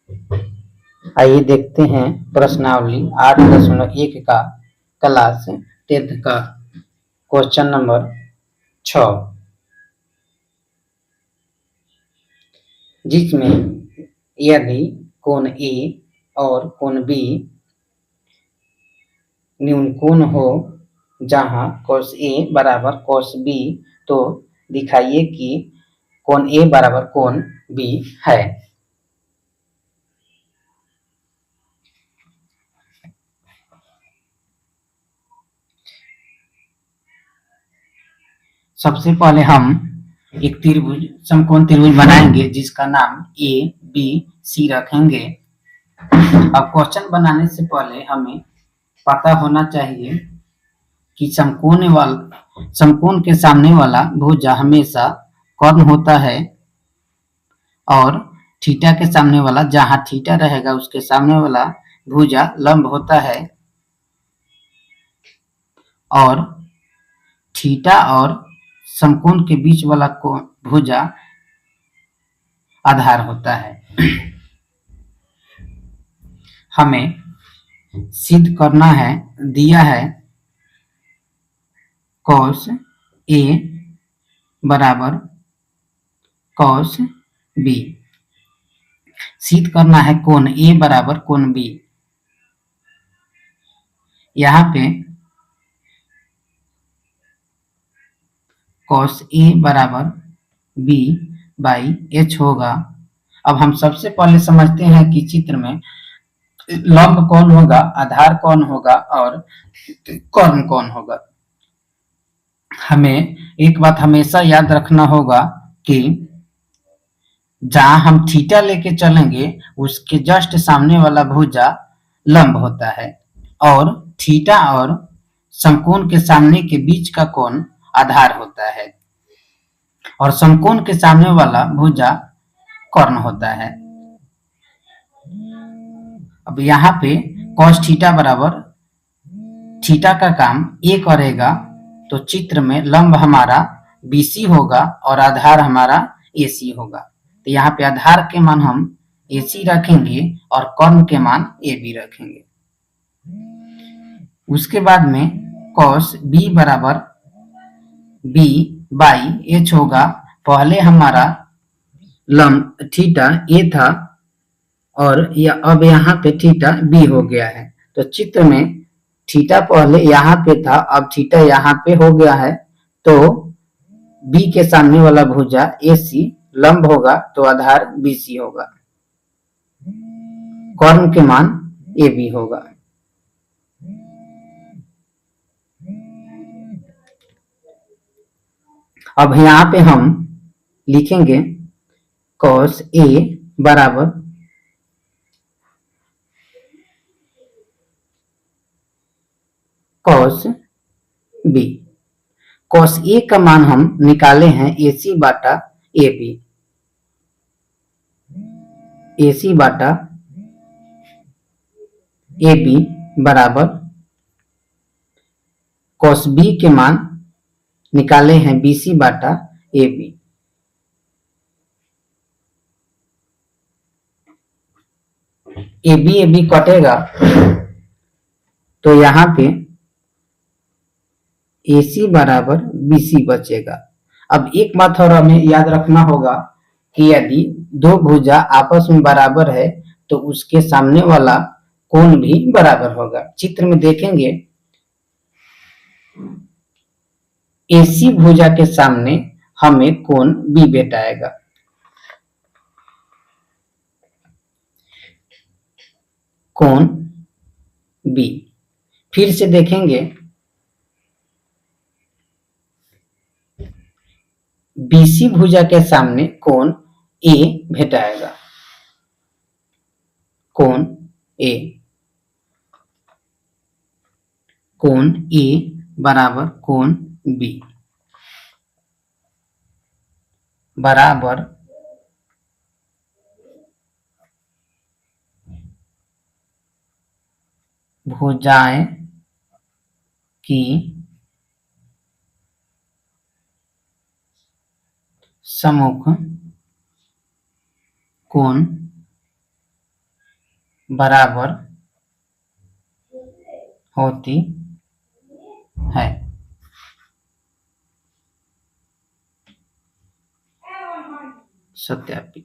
आइए देखते हैं प्रश्नावली 8.1 का क्लास 10 का क्वेश्चन नंबर 6, जिसमें यदि कोण ए और कोण बी न्यून कोण हो जहां cos A बराबर cos B, तो दिखाइए कि कोण A बराबर कोण B है। सबसे पहले हम एक त्रिभुज समकोण त्रिभुज बनाएंगे जिसका नाम ए बी सी रखेंगे। अब क्वेश्चन बनाने से पहले हमें पता होना चाहिए कि समकोण के सामने वाला भुजा हमेशा कर्ण होता है और थीटा के सामने वाला, जहां थीटा रहेगा उसके सामने वाला भुजा लंब होता है और थीटा और समकोण के बीच वाला भुजा आधार होता है। हमें सिद्ध करना है, दिया है cos A बराबर cos B। सिद्ध करना है कोण A बराबर कोण B। यहाँ पे cos A बराबर B बाई H होगा। अब हम सबसे पहले समझते हैं कि चित्र में लंब कौन होगा, आधार कौन होगा और कर्ण कौन होगा। हमें एक बात हमेशा याद रखना होगा कि जहां हम थीटा लेके चलेंगे उसके जस्ट सामने वाला भुजा लंब होता है और थीटा और समकोण के सामने के बीच का कोण आधार होता है और समकोण के सामने वाला भुजा कर्ण होता है। अब यहाँ पे cos थीटा बराबर थीटा का काम ए करेगा, तो चित्र में लंब हमारा BC होगा और आधार हमारा AC होगा। तो यहाँ पे आधार के मान हम AC रखेंगे और कर्ण के मान AB रखेंगे। उसके बाद में cos B बराबर B बाई H होगा। पहले हमारा लंब थीटा A था और अब यहाँ पे थीटा B हो गया है, तो चित्र में थीटा पहले यहाँ पे था, अब थीटा यहाँ पे हो गया है, तो B के सामने वाला भुजा AC लंब होगा तो आधार BC होगा, कर्ण के मान AB होगा। अब यहाँ पे हम लिखेंगे cos A बराबर cos B। cos A का मान हम निकाले हैं AC बाटा AB। AC बाटा AB बराबर cos B के मान निकाले हैं BC बाटा AB। AB कटेगा तो यहाँ पे AC बराबर BC बचेगा। अब एक बात और हमें याद रखना होगा कि यदि दो भुजा आपस में बराबर है तो उसके सामने वाला कोण भी बराबर होगा। चित्र में देखेंगे AC भुजा के सामने हमें कोण B भेटाएगा। कोण B फिर से देखेंगे BC भुजा के सामने कोण A भेटाएगा। कोण A, कोण A बराबर कोण B बराबर भुजाएं की सम्मुख कोण बराबर होती है। सत्यापित।